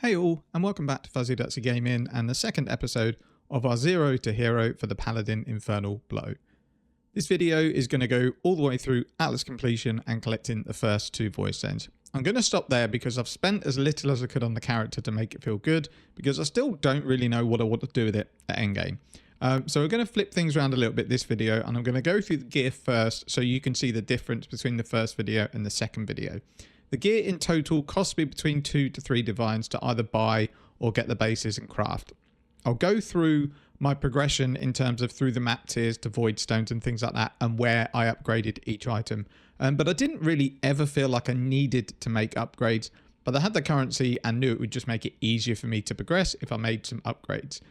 Hey all, and welcome back to Fuzzy Dutsy Gaming and the second episode of our 0 to hero for the Paladin Infernal Blow. This video is going to go all the way through Atlas completion and collecting the first 2 voice sends. I'm going to stop there because I've spent as little as I could on the character to make it feel good, because I still don't really know what I want to do with it at endgame. So we're going to flip things around a little bit this video, and I'm going to go through the gear first so you can see the difference between the first video and the second video. The gear in total costs me between 2 to 3 divines to either buy or get the bases and craft. I'll go through my progression in terms of through the map tiers to void stones and things like that, and where I upgraded each item. But I didn't really ever feel like I needed to make upgrades, but I had the currency and knew it would just make it easier for me to progress if I made some upgrades.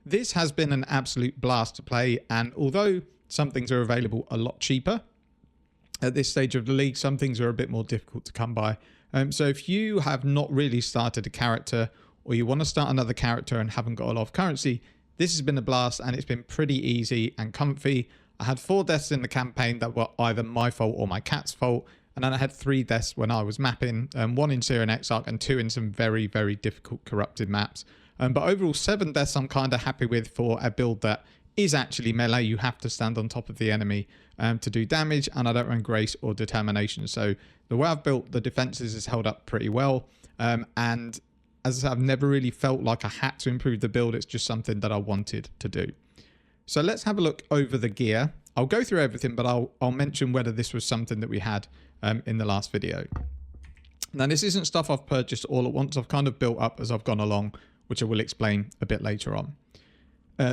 This has been an absolute blast to play, and although some things are available a lot cheaper, at this stage of the league, some things are a bit more difficult to come by. So if you have not really started a character, or you want to start another character and haven't got a lot of currency, this has been a blast and it's been pretty easy and comfy. I had 4 deaths in the campaign that were either my fault or my cat's fault. And then I had 3 deaths when I was mapping, 1 in Syria and Exile and 2 in some very, very difficult corrupted maps. But overall 7 deaths I'm kind of happy with for a build that is actually melee. You have to stand on top of the enemy to do damage, and I don't run Grace or Determination. So the way I've built the defenses has held up pretty well. And as I said, I've never really felt like I had to improve the build. It's just something that I wanted to do. So let's have a look over the gear. I'll go through everything, but I'll mention whether this was something that we had in the last video. Now, this isn't stuff I've purchased all at once. I've kind of built up as I've gone along, which I will explain a bit later on.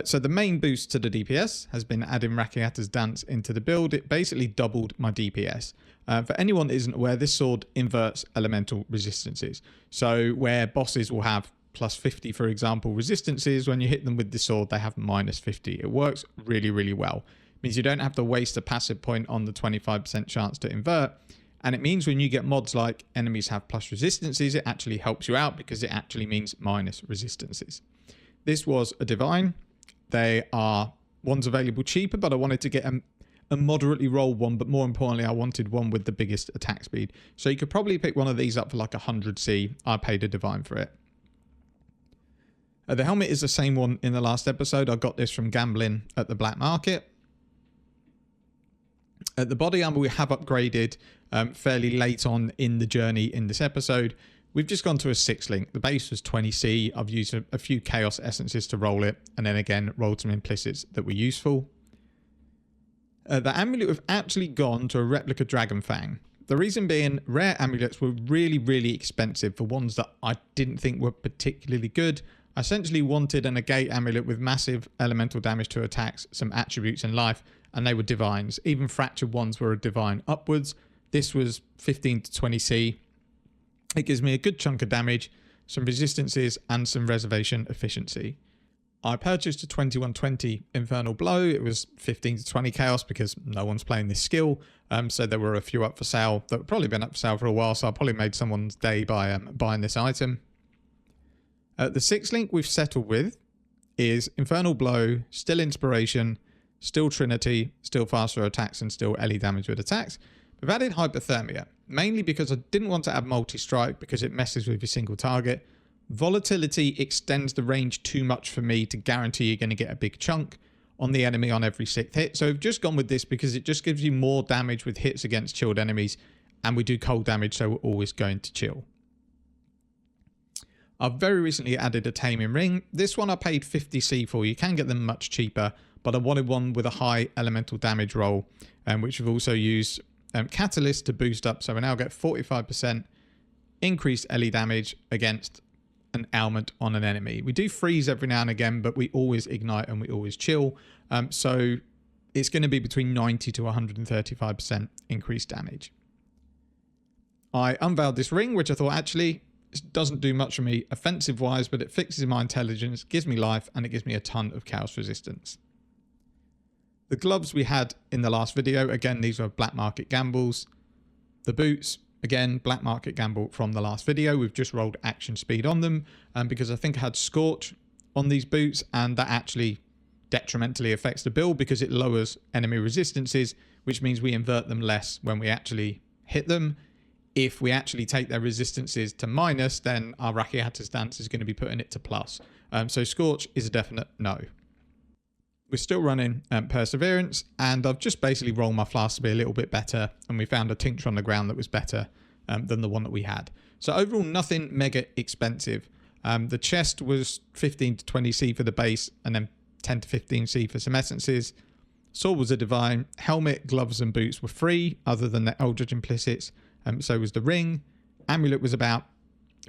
So the main boost to the DPS has been adding Rakiata's Dance into the build. It basically doubled my DPS. For anyone that isn't aware, this sword inverts elemental resistances. So where bosses will have plus 50, for example, resistances, when you hit them with the sword, they have minus 50. It works really, really well. It means you don't have to waste a passive point on the 25% chance to invert. And it means when you get mods like enemies have plus resistances, it actually helps you out because it actually means minus resistances. This was a divine. They are ones available cheaper, but I wanted to get a moderately rolled one, but more importantly, I wanted one with the biggest attack speed. So you could probably pick one of these up for like 100C. I paid a divine for it. The helmet is the same one in the last episode. I got this from gambling at the black market. At the body armor, we have upgraded fairly late on in the journey in this episode. We've just gone to a 6 link. The base was 20C. I've used a few chaos essences to roll it, and then again rolled some implicits that were useful. The amulet we've actually gone to a replica Dragon Fang. The reason being, rare amulets were really, really expensive for ones that I didn't think were particularly good. I essentially wanted a negate amulet with massive elemental damage to attacks, some attributes and life, and they were divines. Even fractured ones were a divine upwards. This was 15 to 20C. It gives me a good chunk of damage, some resistances, and some reservation efficiency. I purchased a 2120 Infernal Blow. It was 15 to 20 chaos because no one's playing this skill. So there were a few up for sale that have probably been up for sale for a while. So I probably made someone's day by buying this item. The 6 link we've settled with is Infernal Blow, still Inspiration, still Trinity, still faster attacks, and still LE damage with attacks. We've added Hypothermia, mainly because I didn't want to add multi-strike because it messes with your single target. Volatility extends the range too much for me to guarantee you're going to get a big chunk on the enemy on every 6th hit. So I've just gone with this because it just gives you more damage with hits against chilled enemies, and we do cold damage, so we're always going to chill. I've very recently added a Taming Ring. This one I paid 50C for. You can get them much cheaper, but I wanted one with a high elemental damage roll, which we've also used Catalyst to boost up. So we now get 45% increased LE damage against an ailment on an enemy. We do freeze every now and again, but we always ignite and we always chill. So it's going to be between 90 to 135% increased damage. I unveiled this ring, which I thought actually doesn't do much for me offensive wise, but it fixes my intelligence, gives me life, and it gives me a ton of chaos resistance. The gloves we had in the last video, again, these were black market gambles. The boots, again, black market gamble from the last video. We've just rolled action speed on them because I think I had Scorch on these boots, and that actually detrimentally affects the build because it lowers enemy resistances, which means we invert them less when we actually hit them. if we actually take their resistances to minus, then our Rakiata's Dance is going to be putting it to plus. So Scorch is a definite no. We're still running Perseverance, and I've just basically rolled my flask to be a little bit better, and we found a tincture on the ground that was better than the one that we had. So overall, nothing mega expensive. The chest was 15 to 20C for the base, and then 10 to 15C for some essences. Sword was a divine. Helmet, gloves, and boots were free, other than the Eldritch Implicits. So was the ring. Amulet was about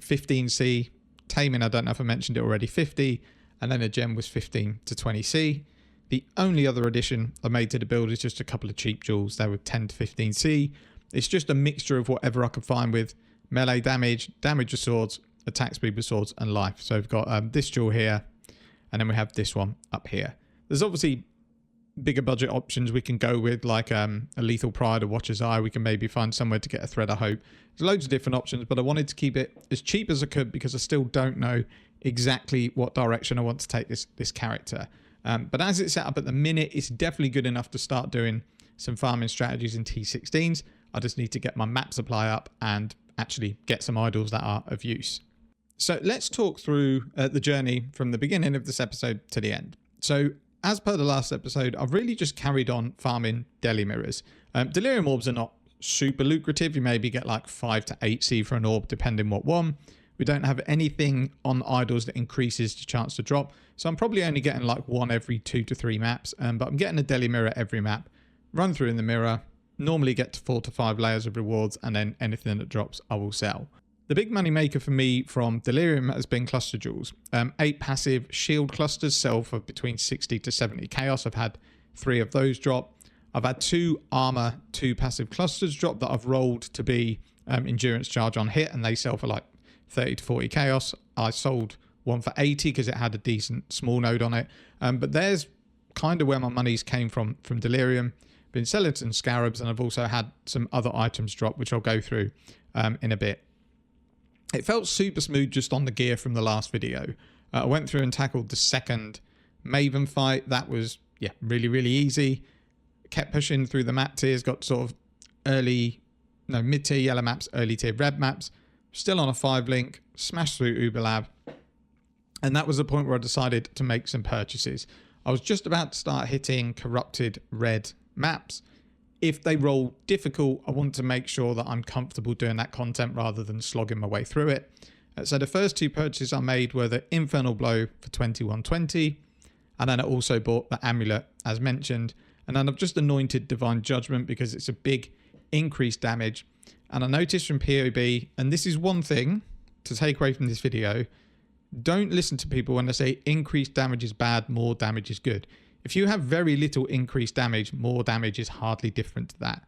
15C. Taming, I don't know if I mentioned it already, 50. And then a gem was 15 to 20C. The only other addition I made to the build is just a couple of cheap jewels. They were 10 to 15C. It's just a mixture of whatever I could find with melee damage, damage with swords, attack speed with swords, and life. So we've got this jewel here, and then we have this one up here. There's obviously bigger budget options we can go with, like a Lethal Pride or Watcher's Eye. We can maybe find somewhere to get a Thread of Hope. There's loads of different options, but I wanted to keep it as cheap as I could because I still don't know exactly what direction I want to take this character. But as it's set up at the minute, it's definitely good enough to start doing some farming strategies in T16s. I just need to get my map supply up and actually get some idols that are of use. So let's talk through the journey from the beginning of this episode to the end. So as per the last episode, I've really just carried on farming Deli Mirrors. Delirium Orbs are not super lucrative. You maybe get like 5 to 8C for an orb, depending what one. We don't have anything on idols that increases the chance to drop. So I'm probably only getting like one every 2 to 3 maps. But I'm getting a Deli Mirror every map. Run through in the mirror. Normally get to 4 to 5 layers of rewards. And then anything that drops, I will sell. The big money maker for me from Delirium has been cluster jewels. 8 passive shield clusters sell for between 60 to 70 chaos. I've had 3 of those drop. I've had 2 armor, 2 passive clusters drop that I've rolled to be endurance charge on hit, and they sell for like 30 to 40 chaos. I sold one for 80 because it had a decent small node on it. But there's kind of where my money's came from Delirium. Been selling some scarabs, and I've also had some other items drop, which I'll go through in a bit. It felt super smooth just on the gear from the last video. I went through and tackled the second Maven fight. That was, yeah, really, really easy. Kept pushing through the map tiers, got sort of mid-tier yellow maps, early tier red maps. Still on a 5 link, smashed through Uberlab. And that was the point where I decided to make some purchases. I was just about to start hitting corrupted red maps. If they roll difficult, I want to make sure that I'm comfortable doing that content rather than slogging my way through it. So the first 2 purchases I made were the Infernal Blow for 2120, and then I also bought the Amulet as mentioned, and then I've just anointed Divine Judgment because it's a big increased damage. And I noticed from POB, and this is one thing to take away from this video, don't listen to people when they say increased damage is bad, more damage is good. If you have very little increased damage, more damage is hardly different to that.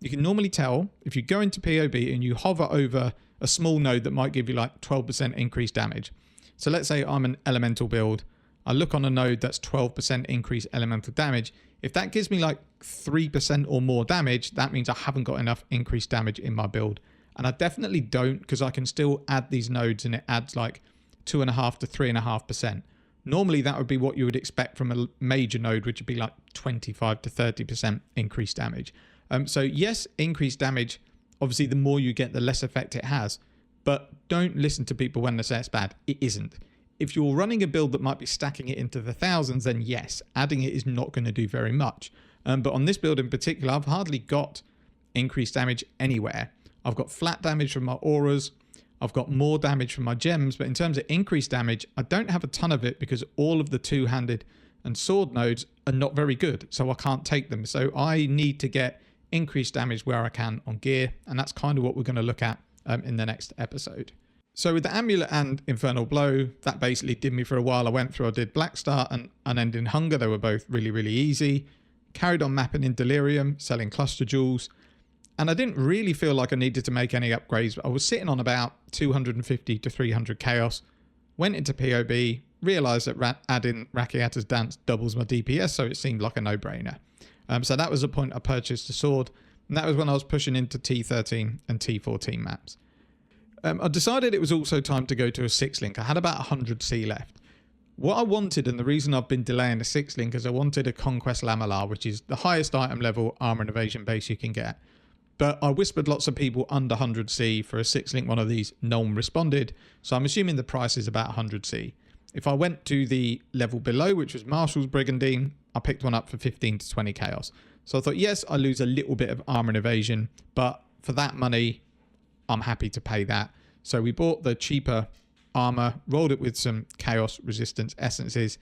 You can normally tell if you go into POB and you hover over a small node that might give you like 12% increased damage. So let's say I'm an elemental build. I look on a node that's 12% increased elemental damage. If that gives me like 3% or more damage, that means I haven't got enough increased damage in my build. And I definitely don't, because I can still add these nodes and it adds like 2.5 to 3.5%. Normally, that would be what you would expect from a major node, which would be like 25 to 30% increased damage. So yes, increased damage, obviously the more you get, the less effect it has. But don't listen to people when they say it's bad. It isn't. If you're running a build that might be stacking it into the thousands, then yes, adding it is not going to do very much. But on this build in particular, I've hardly got increased damage anywhere. I've got flat damage from my auras. I've got more damage from my gems, but in terms of increased damage, I don't have a ton of it because all of the 2-handed and sword nodes are not very good, so I can't take them. So I need to get increased damage where I can on gear, and that's kind of what we're going to look at in the next episode. So with the Amulet and Infernal Blow, that basically did me for a while. I did Black Start and Unending Hunger. They were both really, really easy. Carried on mapping in Delirium, selling cluster jewels. And I didn't really feel like I needed to make any upgrades. I was sitting on about 250 to 300 chaos. Went into POB, realised that adding Rakiata's Dance doubles my DPS, so it seemed like a no-brainer. So that was the point I purchased the sword. And that was when I was pushing into T13 and T14 maps. I decided it was also time to go to a 6-link. I had about 100C left. What I wanted, and the reason I've been delaying the 6-link, is I wanted a Conquest Lamellar, which is the highest item level armor and evasion base you can get. But I whispered lots of people under 100C for a 6-link one of these. No one responded. So I'm assuming the price is about 100C. If I went to the level below, which was Marshall's Brigandine, I picked one up for 15 to 20 chaos. So I thought, yes, I lose a little bit of armor and evasion, but for that money, I'm happy to pay that. So we bought the cheaper armor, rolled it with some chaos resistance essences,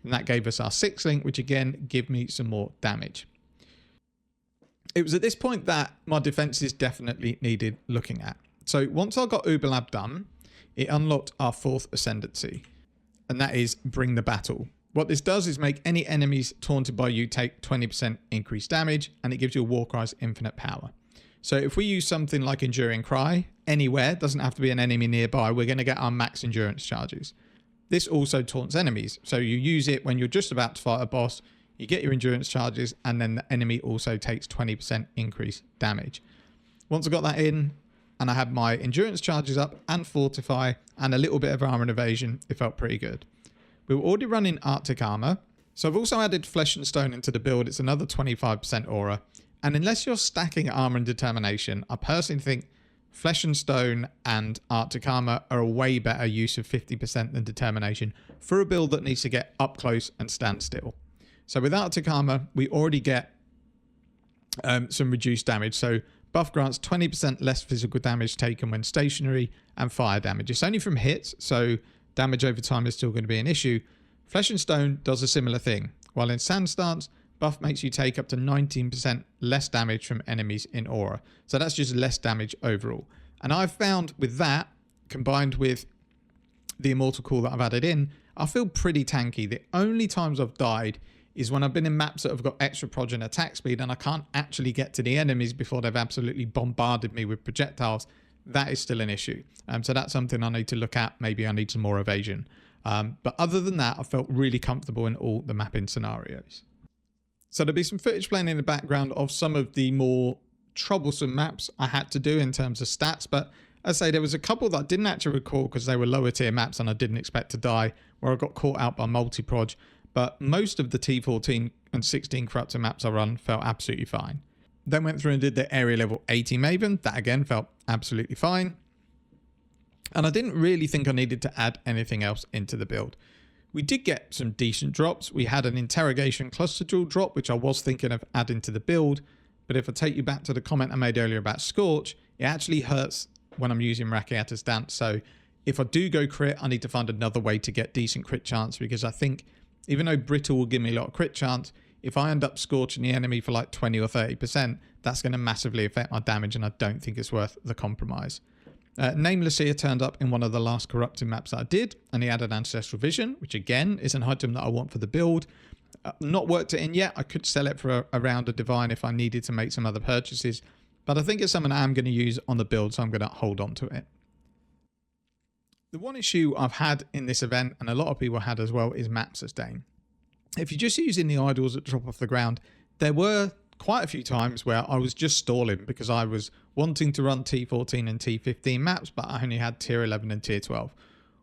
and that gave us our 6-link, which again, give me some more damage. It was at this point that my defenses definitely needed looking at. So once I got Uberlab done, it unlocked our 4th ascendancy, and that is Bring the Battle. What this does is make any enemies taunted by you take 20% increased damage, and it gives your Warcry's infinite power. So if we use something like Enduring Cry anywhere, doesn't have to be an enemy nearby, we're going to get our max endurance charges. This also taunts enemies. So you use it when you're just about to fight a boss, you get your endurance charges, and then the enemy also takes 20% increased damage. Once I got that in, and I had my endurance charges up and fortify and a little bit of armor and evasion, it felt pretty good. We were already running Arctic armor, so I've also added Flesh and Stone into the build. It's another 25% aura. And unless you're stacking armor and determination, I personally think Flesh and Stone and Arctic armor are a way better use of 50% than determination for a build that needs to get up close and stand still. So with Arctic armor, we already get some reduced damage. So buff grants 20% less physical damage taken when stationary and fire damage. It's only from hits, so damage over time is still going to be an issue. Flesh and Stone does a similar thing. While in Sand Stance, buff makes you take up to 19% less damage from enemies in aura. So that's just less damage overall. And I've found with that, combined with the Immortal Call that I've added in, I feel pretty tanky. The only times I've died is when I've been in maps that have got extra proj and attack speed and I can't actually get to the enemies before they've absolutely bombarded me with projectiles. That is still an issue. So that's something I need to look at. Maybe I need some more evasion. But other than that, I felt really comfortable in all the mapping scenarios. So there'll be some footage playing in the background of some of the more troublesome maps I had to do in terms of stats. But as I say, there was a couple that I didn't actually record because they were lower tier maps and I didn't expect to die, where I got caught out by multi-proj. But most of the T14 and 16 corruptor maps I run felt absolutely fine. Then went through and did the area level 80 Maven. That again felt absolutely fine. And I didn't really think I needed to add anything else into the build. We did get some decent drops. We had an interrogation cluster jewel drop, which I was thinking of adding to the build. But if I take you back to the comment I made earlier about Scorch, it actually hurts when I'm using Rakiata's Dance. So if I do go crit, I need to find another way to get decent crit chance, because I think even though Brittle will give me a lot of crit chance, if I end up scorching the enemy for like 20 or 30%, that's going to massively affect my damage, and I don't think it's worth the compromise. Nameless here turned up in one of the last corrupting maps that I did, and he added Ancestral Vision, which again is an item that I want for the build. Not worked it in yet. I could sell it for a round of Divine if I needed to make some other purchases, but I think it's something I'm going to use on the build, so I'm going to hold on to it. The one issue I've had in this event, and a lot of people had as well, is map sustain. If you're just using the idols that drop off the ground, there were quite a few times where I was just stalling because I was wanting to run T14 and T15 maps, but I only had tier 11 and tier 12.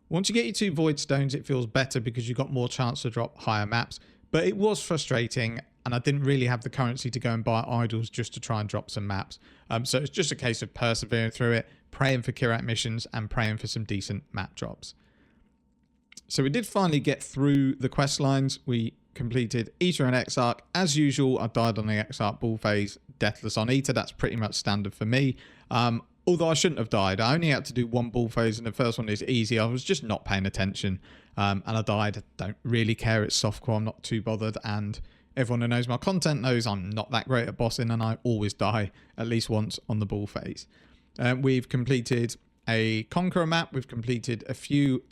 Once you get your 2 void stones, it feels better because you got more chance to drop higher maps, but it was frustrating and I didn't really have the currency to go and buy idols just to try and drop some maps. So it's just a case of persevering through it, praying for Kirat missions and praying for some decent map drops. So we did finally get through the quest lines. We completed Eater and Exarch. As usual, I died on the Exarch bull phase, deathless on Eater. That's pretty much standard for me. Although I shouldn't have died. I only had to do one bull phase and the first one is easy. I was just not paying attention and I died. I don't really care. It's softcore. I'm not too bothered, and everyone who knows my content knows I'm not that great at bossing and I always die at least once on the bull phase. We've completed a Conqueror map. We've completed a few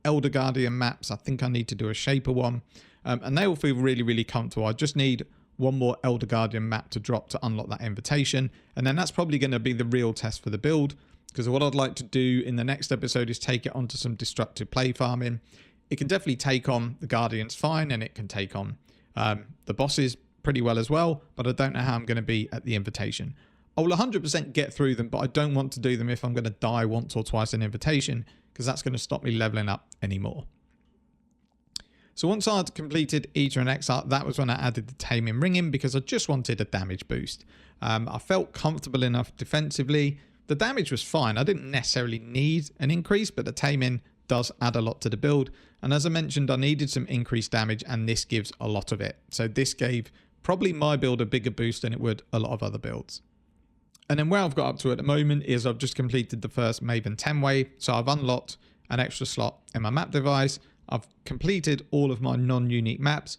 Elder Guardian maps. I think I need to do a Shaper one. And they all feel really, really comfortable. I just need one more Elder Guardian map to drop to unlock that invitation. And then that's probably going to be the real test for the build. Because what I'd like to do in the next episode is take it onto some destructive play farming. It can definitely take on the Guardians fine, and it can take on the bosses pretty well as well. But I don't know how I'm going to be at the invitation. I will 100% get through them, but I don't want to do them if I'm going to die once or twice in invitation, because that's going to stop me leveling up anymore. So once I'd completed Eater and Exile, that was when I added the Taming Ring in because I just wanted a damage boost. I felt comfortable enough defensively. The damage was fine. I didn't necessarily need an increase, but the Taming does add a lot to the build. And as I mentioned, I needed some increased damage, and this gives a lot of it. So this gave probably my build a bigger boost than it would a lot of other builds. And then where I've got up to at the moment is I've just completed the first Maven 10 wave. So I've unlocked an extra slot in my map device. I've completed all of my non-unique maps.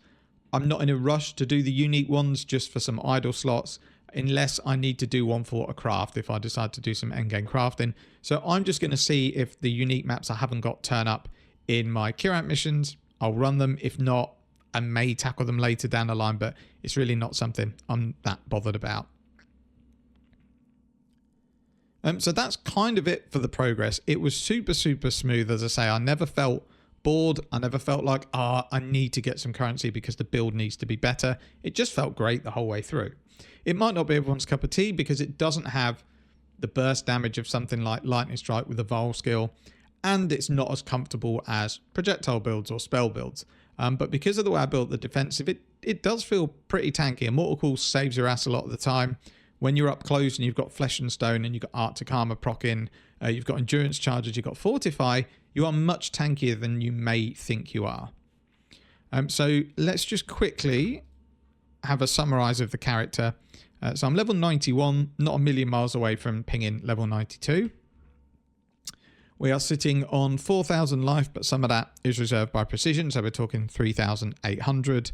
I'm not in a rush to do the unique ones just for some idle slots, unless I need to do one for a craft if I decide to do some endgame crafting. So I'm just going to see if the unique maps I haven't got turn up in my Curant missions. I'll run them. If not, I may tackle them later down the line, but it's really not something I'm that bothered about. So that's kind of it for the progress. It was super smooth. As I say, I never felt bored. I never felt like, I need to get some currency because the build needs to be better. It just felt great the whole way through. It might not be everyone's cup of tea because it doesn't have the burst damage of something like Lightning Strike with a Vol skill, and it's not as comfortable as projectile builds or spell builds. But because of the way I built the defensive, it does feel pretty tanky. Immortal Call saves your ass a lot of the time. When you're up close and you've got Flesh and Stone and you've got Arctic Armor proc in, you've got Endurance charges, you've got Fortify, you are much tankier than you may think you are. So let's just quickly have a summarize of the character. So I'm level 91, not a million miles away from pinging level 92. We are sitting on 4,000 life, but some of that is reserved by precision, so we're talking 3,800.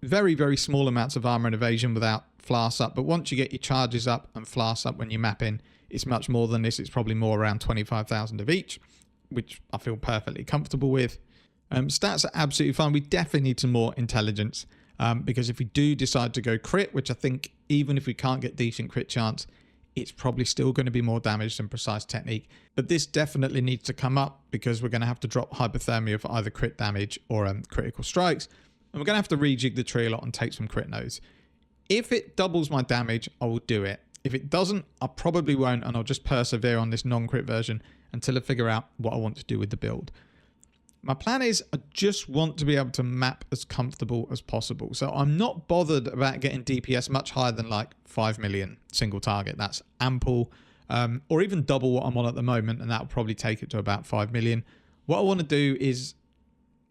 Very small amounts of armor and evasion without flasks up, but once you get your charges up and flasks up when you map in, it's much more than this. It's probably more around 25,000 of each, which I feel perfectly comfortable with. Stats are absolutely fine. We definitely need some more intelligence, because if we do decide to go crit, which I think even if we can't get decent crit chance, it's probably still going to be more damage than precise technique. But this definitely needs to come up because we're going to have to drop hypothermia for either crit damage or critical strikes. And we're going to have to rejig the tree a lot and take some crit nodes. If it doubles my damage, I will do it. If it doesn't, I probably won't, and I'll just persevere on this non-crit version until I figure out what I want to do with the build. My plan is I just want to be able to map as comfortable as possible. So I'm not bothered about getting DPS much higher than like 5 million single target. That's ample, or even double what I'm on at the moment, and that will probably take it to about 5 million. What I want to do is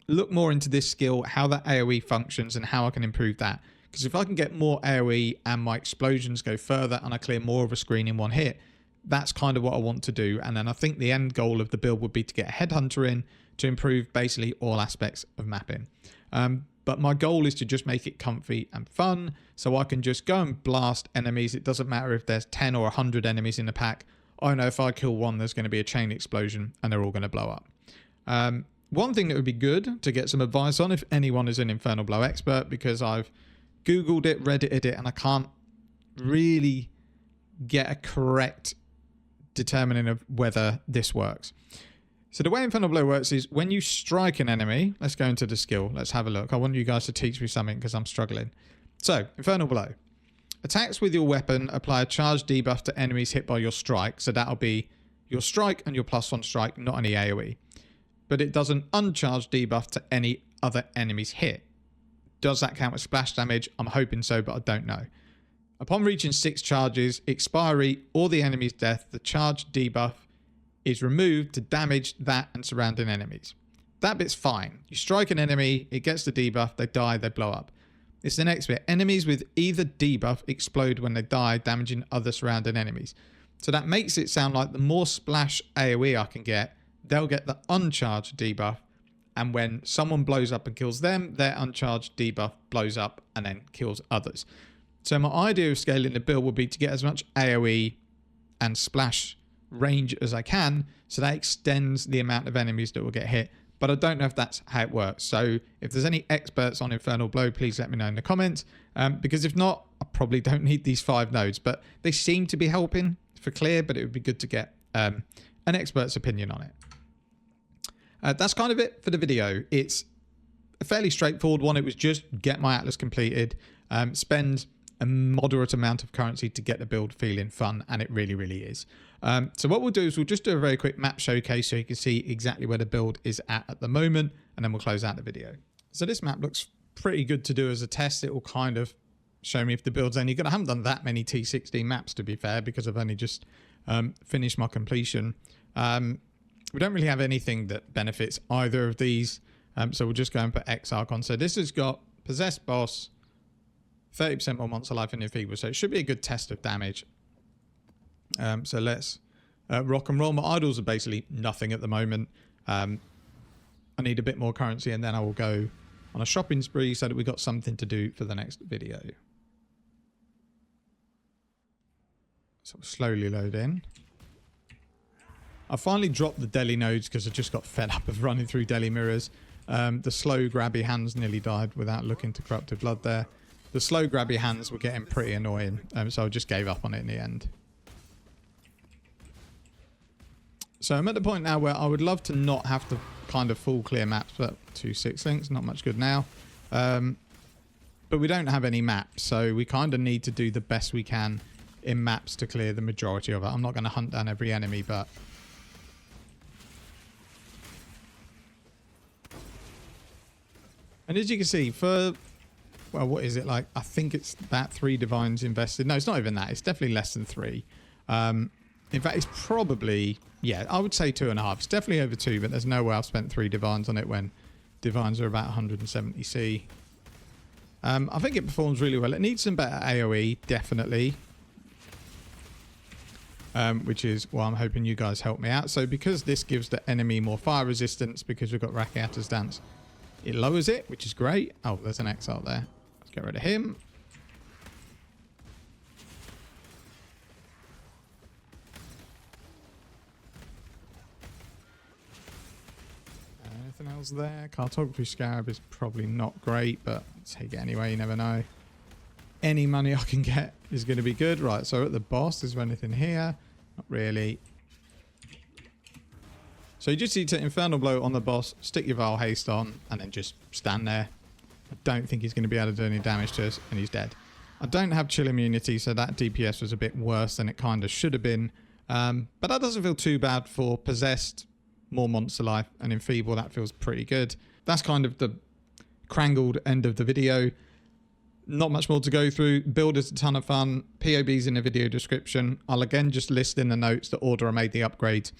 look more into this skill, how that AoE functions and how I can improve that. Because if I can get more AoE and my explosions go further and I clear more of a screen in one hit, that's kind of what I want to do. And then I think the end goal of the build would be to get a Headhunter in to improve basically all aspects of mapping. But my goal is to just make it comfy and fun, so I can just go and blast enemies. It doesn't matter if there's 10 or 100 enemies in the pack. I know if I kill one, there's going to be a chain explosion and they're all going to blow up. One thing that would be good to get some advice on if anyone is an Infernal Blow expert, because I've Googled it, Reddited it, and I can't really get a correct determining of whether this works. So the way Infernal Blow works is when you strike an enemy, let's go into the skill. Let's have a look. I want you guys to teach me something because I'm struggling. So Infernal Blow. Attacks with your weapon apply a charge debuff to enemies hit by your strike. So that'll be your strike and your +1 strike, not any AoE. But it does an uncharged debuff to any other enemy's hit. Does that count as splash damage? I'm hoping so, but I don't know. Upon reaching 6 charges, expiry, or the enemy's death, the charge debuff is removed to damage that and surrounding enemies. That bit's fine. You strike an enemy, it gets the debuff, they die, they blow up. It's the next bit. Enemies with either debuff explode when they die, damaging other surrounding enemies. So that makes it sound like the more splash AoE I can get, they'll get the uncharged debuff, and when someone blows up and kills them, their uncharged debuff blows up and then kills others. So my idea of scaling the build would be to get as much AoE and splash range as I can, so that extends the amount of enemies that will get hit. But I don't know if that's how it works. So if there's any experts on Infernal Blow, please let me know in the comments. Because if not, I probably don't need these 5 nodes. But they seem to be helping for clear, but it would be good to get an expert's opinion on it. That's kind of it for the video. It's a fairly straightforward one. It was just get my Atlas completed, spend a moderate amount of currency to get the build feeling fun, and it really, really is. So what we'll do is we'll just do a very quick map showcase so you can see exactly where the build is at the moment, and then we'll close out the video. So this map looks pretty good to do as a test. It will kind of show me if the build's any good. I haven't done that many T16 maps, to be fair, because I've only just finished my completion. We don't really have anything that benefits either of these, so we'll just go and put Exile on. So this has got Possessed Boss, 30% more monster life and enfeeble, so it should be a good test of damage. So let's rock and roll. My idols are basically nothing at the moment. I need a bit more currency, and then I will go on a shopping spree so that we got something to do for the next video. So we'll slowly load in. I finally dropped the deli nodes because I just got fed up of running through deli mirrors. The slow grabby hands nearly died without looking to corrupted blood there. The slow grabby hands were getting pretty annoying, so I just gave up on it in the end. So I'm at the point now where I would love to not have to kind of full clear maps, but 2-6 links, not much good now. But we don't have any maps, so we kind of need to do the best we can in maps to clear the majority of it. I'm not going to hunt down every enemy, but... And as you can see, for... Well, what is it like? I think it's that 3 divines invested. No, it's not even that. It's definitely less than 3. In fact, it's probably... Yeah, I would say 2.5. It's definitely over 2, but there's no way I've spent 3 divines on it when divines are about 170C. I think it performs really well. It needs some better AoE, definitely. Which is why I'm hoping you guys help me out. So because this gives the enemy more fire resistance, because we've got Rakiata's Dance, it lowers it, which is great. Oh, there's an Exile there. Let's get rid of him. Anything else there? Cartography Scarab is probably not great, but I'll take it anyway. You never know. Any money I can get is going to be good. Right, so at the boss, is there anything here? Not really. So you just need to Infernal Blow on the boss, stick your Vile Haste on, and then just stand there. I don't think he's going to be able to do any damage to us, and he's dead. I don't have chill immunity, so that DPS was a bit worse than it kind of should have been. But that doesn't feel too bad for Possessed, more monster life, and Enfeeble. That feels pretty good. That's kind of the crangled end of the video. Not much more to go through. Build is a ton of fun. POB's in the video description. I'll again just list in the notes the order I made the upgrade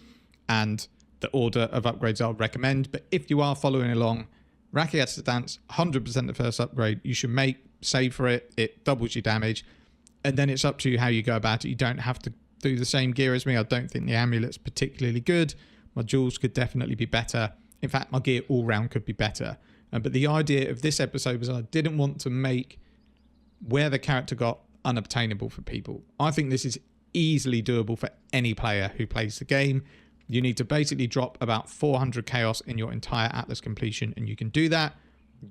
and the order of upgrades I'll recommend. But if you are following along, Rakiata's Dance, 100% the first upgrade you should make. Save for it. It doubles your damage. And then it's up to you how you go about it. You don't have to do the same gear as me. I don't think the amulet's particularly good. My jewels could definitely be better. In fact, my gear all round could be better. But the idea of this episode was I didn't want to make where the character got unobtainable for people. I think this is easily doable for any player who plays the game. You need to basically drop about 400 chaos in your entire Atlas completion, and you can do that.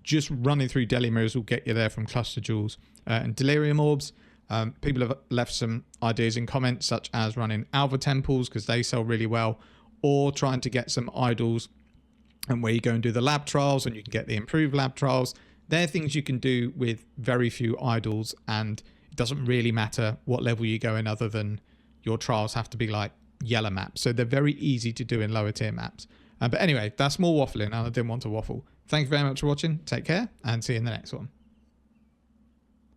Just running through Deli Mirrors will get you there from Cluster Jewels and Delirium Orbs. People have left some ideas in comments, such as running Alva Temples, because they sell really well, or trying to get some idols and where you go and do the lab trials and you can get the improved lab trials. They're things you can do with very few idols, and it doesn't really matter what level you go in other than your trials have to be like yellow maps. So they're very easy to do in lower tier maps. But anyway, that's more waffling, and I didn't want to waffle. Thank you very much for watching. Take care, and see you in the next one.